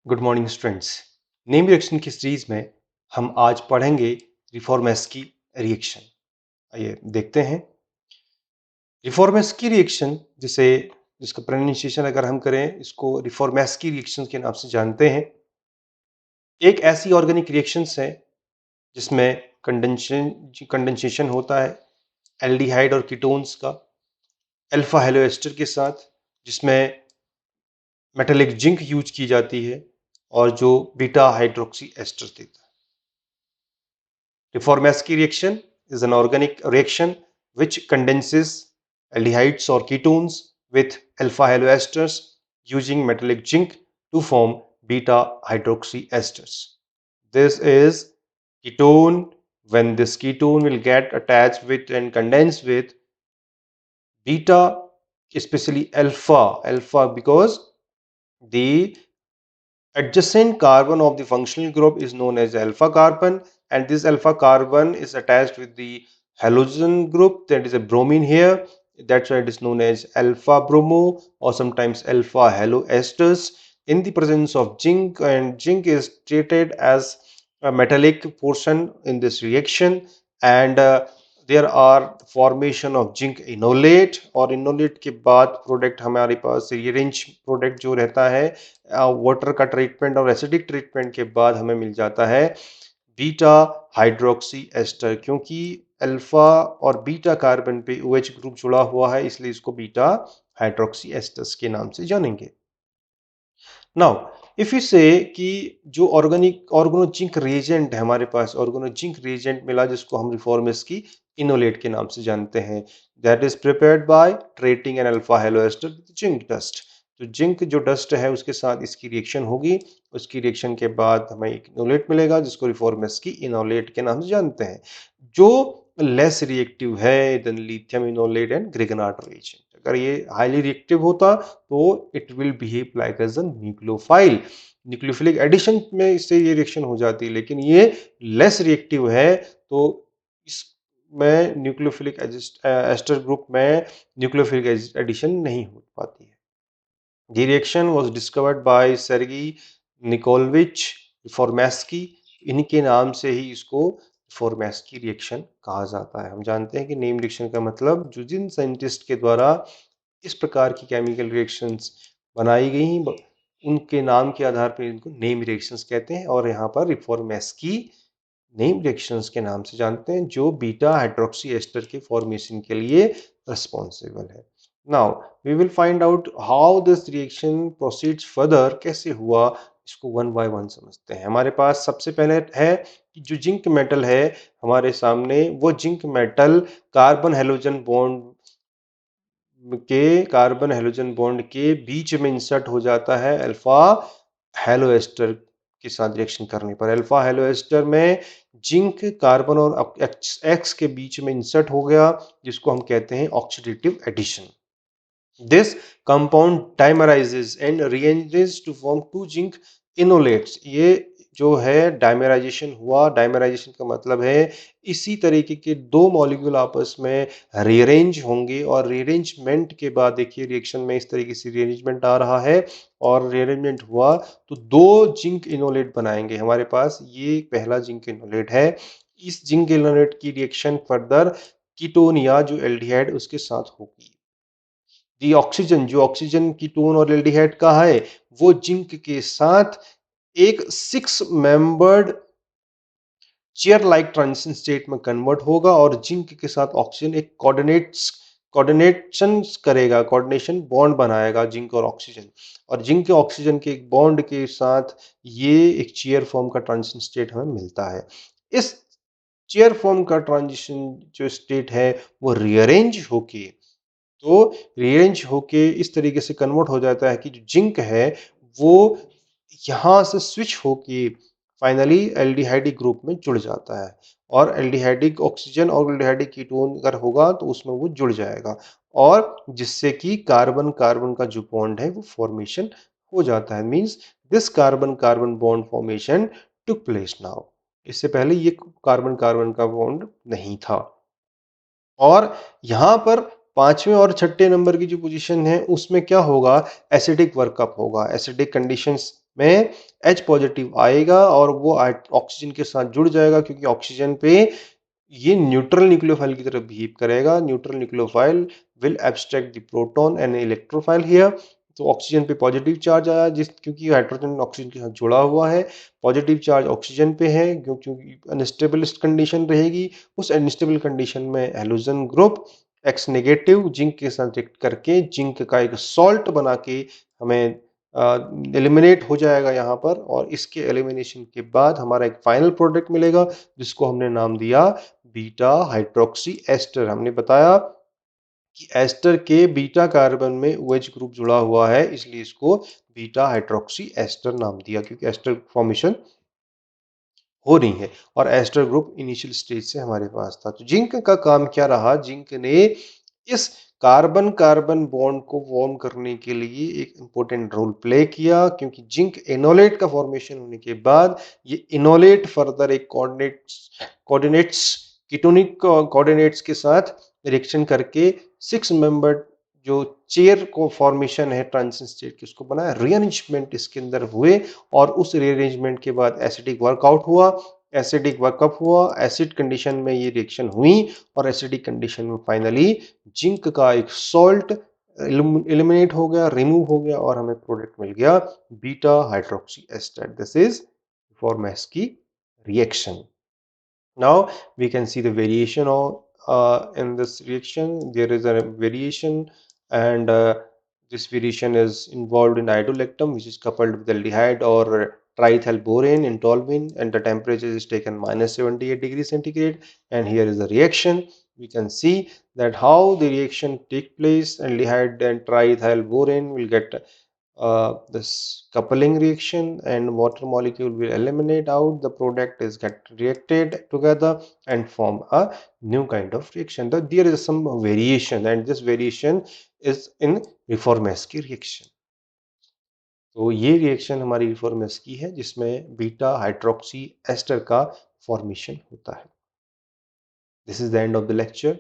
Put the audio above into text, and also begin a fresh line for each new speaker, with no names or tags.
Good morning students. Name reaction की series में हम आज पढ़ेंगे रिफॉर्मेस्की रिएक्शन। आइए देखते हैं रिफॉर्मेस्की रिएक्शन जिसका प्रोनाउंसिएशन अगर हम करें इसको रिफॉर्मेस्की रिएक्शन के नाम से जानते हैं। एक ऐसी ऑर्गेनिक रिएक्शंस है जिसमें कंडेंसेशन होता है एल्डिहाइड और कीटोन्स का अल्फा हेलो एस्टर के साथ, जिसमें मेटालिक जिंक यूज की जाती है और जो बीटा हाइड्रोक्सी एस्टर देता है। Reformsky reaction is an organic reaction which condenses aldehydes or ketones with alpha haloesters using metallic zinc to form beta hydroxy esters. This is ketone. When this ketone will get attached with and condense with beta, especially alpha because the adjacent carbon of the functional group is known as alpha carbon, and this alpha carbon is attached with the halogen group, that is a bromine here. That's why it is known as alpha bromo or sometimes alpha haloesters in the presence of zinc, and zinc is treated as a metallic portion in this reaction. And there are formation of zinc enolate, और enolate के बाद product हमारे पास rearrange product जो रहता है water का treatment और acidic treatment के बाद हमें मिल जाता है बीटा हाइड्रोक्सी एस्टर। क्योंकि अल्फा और बीटा कार्बन पे OH ग्रुप जुड़ा हुआ है, इसलिए इसको बीटा हाइड्रोक्सी एस्टर्स के नाम से जानेंगे। नाउ इफ यू से कि जो ऑर्गेनोजिंक रिएजेंट है हमारे पास, ऑर्गेनोजिंक रिएजेंट मिला जिसको हम रिफॉर्मेस्की इनोलेट के नाम से जानते हैं, that is prepared by treating an alpha halo ester with zinc dust. तो जिंक जो डस्ट है उसके साथ इसकी रिएक्शन होगी, उसकी रिएक्शन के बाद हमें एक इनोलेट मिलेगा जिसको रिफॉर्मेस्की इनोलेट के नाम से जानते हैं, जो लेस रिएक्टिव है then lithium enolate and Grignard reagent. अगर ये हाईली रिएक्टिव होता तो it will behave like as a nucleophile. Nucleophilic addition में इससे ये रिएक्शन हो जाती है, लेकिन ये लेस रिएक्टिव है तो इसमें न्यूक्लियोफिलिक एस्टर ग्रुप में न्यूक्लियोफिलिक एडिशन नहीं हो पाती है। The reaction was discovered by Sergei Nikolaevich Reformatsky। इनके नाम से ही इसको Reformatsky रिएक्शन कहा जाता है। हम जानते हैं कि नेम रिएक्शन का मतलब जो जिन साइंटिस्ट के द्वारा इस प्रकार की केमिकल रिएक्शंस बनाई गई उनके नाम के आधार पर इनको नेम रिएक्शंस कहते हैं, और यहाँ पर रिफॉर्मेस्की नेम रिएक्शंस के नाम से जानते हैं जो बीटा हाइड्रोक्सी एस्टर के फॉर्मेशन के लिए रिस्पॉन्सिबल है। Now we will find out how this reaction proceeds further, कैसे हुआ इसको वन बाय वन समझते हैं। हमारे पास सबसे पहले है कि जो जिंक मेटल है हमारे सामने, वो zinc metal carbon halogen bond के बीच में इंसर्ट हो जाता है अल्फा हेलो एस्टर के साथ रिएक्शन करने पर। अल्फा हेलो एस्टर में जिंक कार्बन और एक्स के बीच में इंसर्ट हो गया, जिसको हम कहते हैं oxidative addition. This compound dimerizes and rearranges to form two zinc enolates। ये जो है डायमेराइजेशन हुआ, डायमेराइजेशन का मतलब है इसी तरीके के दो मॉलिक्यूल आपस में रीअरेंज होंगे, और रीअरेंजमेंट के बाद देखिए रिएक्शन में इस तरीके से रीअरेंजमेंट आ रहा है, और रीअरेंजमेंट हुआ तो दो जिंक इनोलेट बनाएंगे। हमारे पास ये पहला जिंक इनोलेट है। इस जिंक इनोलेट की रिएक्शन फर्दर कीटोन या जो एल्डिहाइड उसके साथ होगी। दी ऑक्सीजन, जो ऑक्सीजन कीटोन और एल्डिहाइड का है, वो जिंक के साथ एक 6 membered chair like transition state में कन्वर्ट होगा, और जिंक के साथ ऑक्सीजन एक कोऑर्डिनेशन करेगा, कोऑर्डिनेशन बॉन्ड बनाएगा जिंक और ऑक्सीजन, और जिंक के ऑक्सीजन के एक बॉन्ड के साथ ये एक चेयर फॉर्म का ट्रांजिशन स्टेट हमें मिलता है। इस चेयर फॉर्म का ट्रांजिशन जो स्टेट है वो रीअरेंज होके, तो रीअरेंज होके इस तरीके से कन्वर्ट हो जाता है कि जो जिंक है वो यहाँ से स्विच होके फाइनली एल्डिहाइडिक ग्रुप में जुड़ जाता है, और एल्डिहाइडिक ऑक्सीजन और एल्डिहाइडिक कीटोन अगर होगा तो उसमें वो जुड़ जाएगा, और जिससे कि कार्बन कार्बन का जो बॉन्ड है वो फॉर्मेशन हो जाता है। Means this carbon carbon bond formation took place now. इससे पहले ये कार्बन कार्बन का बॉन्ड नहीं था। और यहाँ पर पांचवें और छठे नंबर की जो पोजीशन है उसमें क्या होगा, एसिडिक वर्कअप होगा, एसिडिक कंडीशंस में H पॉजिटिव आएगा और वो ऑक्सीजन के साथ जुड़ जाएगा, क्योंकि ऑक्सीजन पे ये न्यूट्रल न्यूक्लियोफाइल की तरह बिहेव करेगा। Neutral nucleophile will abstract the proton and electrophile here. तो ऑक्सीजन पे पॉजिटिव चार्ज आया, जिस क्योंकि हाइड्रोजन ऑक्सीजन के साथ जुड़ा हुआ है, पॉजिटिव चार्ज ऑक्सीजन पे है, क्योंकि अनस्टेबल कंडीशन रहेगी। उस अनस्टेबल कंडीशन में halogen group x negative zinc के साथ रिएक्ट करके जिंक का एक सॉल्ट बना के हमें एलिमिनेट हो जाएगा यहाँ पर, और इसके एलिमिनेशन के बाद हमारा एक फाइनल प्रोडक्ट मिलेगा, जिसको हमने नाम दिया बीटा हाइड्रोक्सी एस्टर। हमने बताया कि एस्टर के बीटा कार्बन में OH ग्रुप जुड़ा हुआ है, इसलिए इसको बीटा हाइड्रोक्सी एस्टर नाम दिया, क्योंकि एस्टर फॉर्मेशन हो रही है और एस्टर ग्रुप इनिशियल स्टेज से हमारे पास था। तो जिंक का काम क्या रहा? जिंक ने इस कार्बन कार्बन बॉन्ड को फॉर्म करने के लिए एक इंपॉर्टेंट रोल प्ले किया, क्योंकि जिंक इनोलेट का फॉर्मेशन होने के बाद ये इनोलेट फर्दर एक कोऑर्डिनेट्स कीटोनिक कोऑर्डिनेट्स के साथ रिएक्शन करके 6 मेंबर्ड जो चेयर को फॉर्मेशन है ट्रांजिशन स्टेट की, उसको बनाया। रीअरेंजमेंट इसके अंदर हुए और उस रीअरेंजमेंट के बाद एसिडिक वर्कआउट हुआ, एसिडिक वर्कअप हुआ, एसिड कंडीशन में ये रिएक्शन हुई और एसिडिक कंडीशन में फाइनली जिंक का एक सॉल्ट एलिमिनेट हो गया, रिमूव हो गया और हमें प्रोडक्ट मिल गया beta hydroxy ester. This is फॉर्मेस की reaction. Now we can see the variation of in this reaction. There is a variation, and this variation is involved in iodolactam, which is coupled with aldehyde or triethylborane in toluene, and the temperature is taken -78 degrees centigrade. And here is the reaction. We can see that how the reaction take place. Aldehyde and triethylborane will get this coupling reaction, and water molecule will eliminate out, the product is get reacted together and form a new kind of reaction. Though there is some variation, and this variation is in Reformesky reaction. तो ये reaction हमारी रिफॉर्मेस की है, जिसमें beta hydroxy ester का formation होता है। This is the end of the lecture.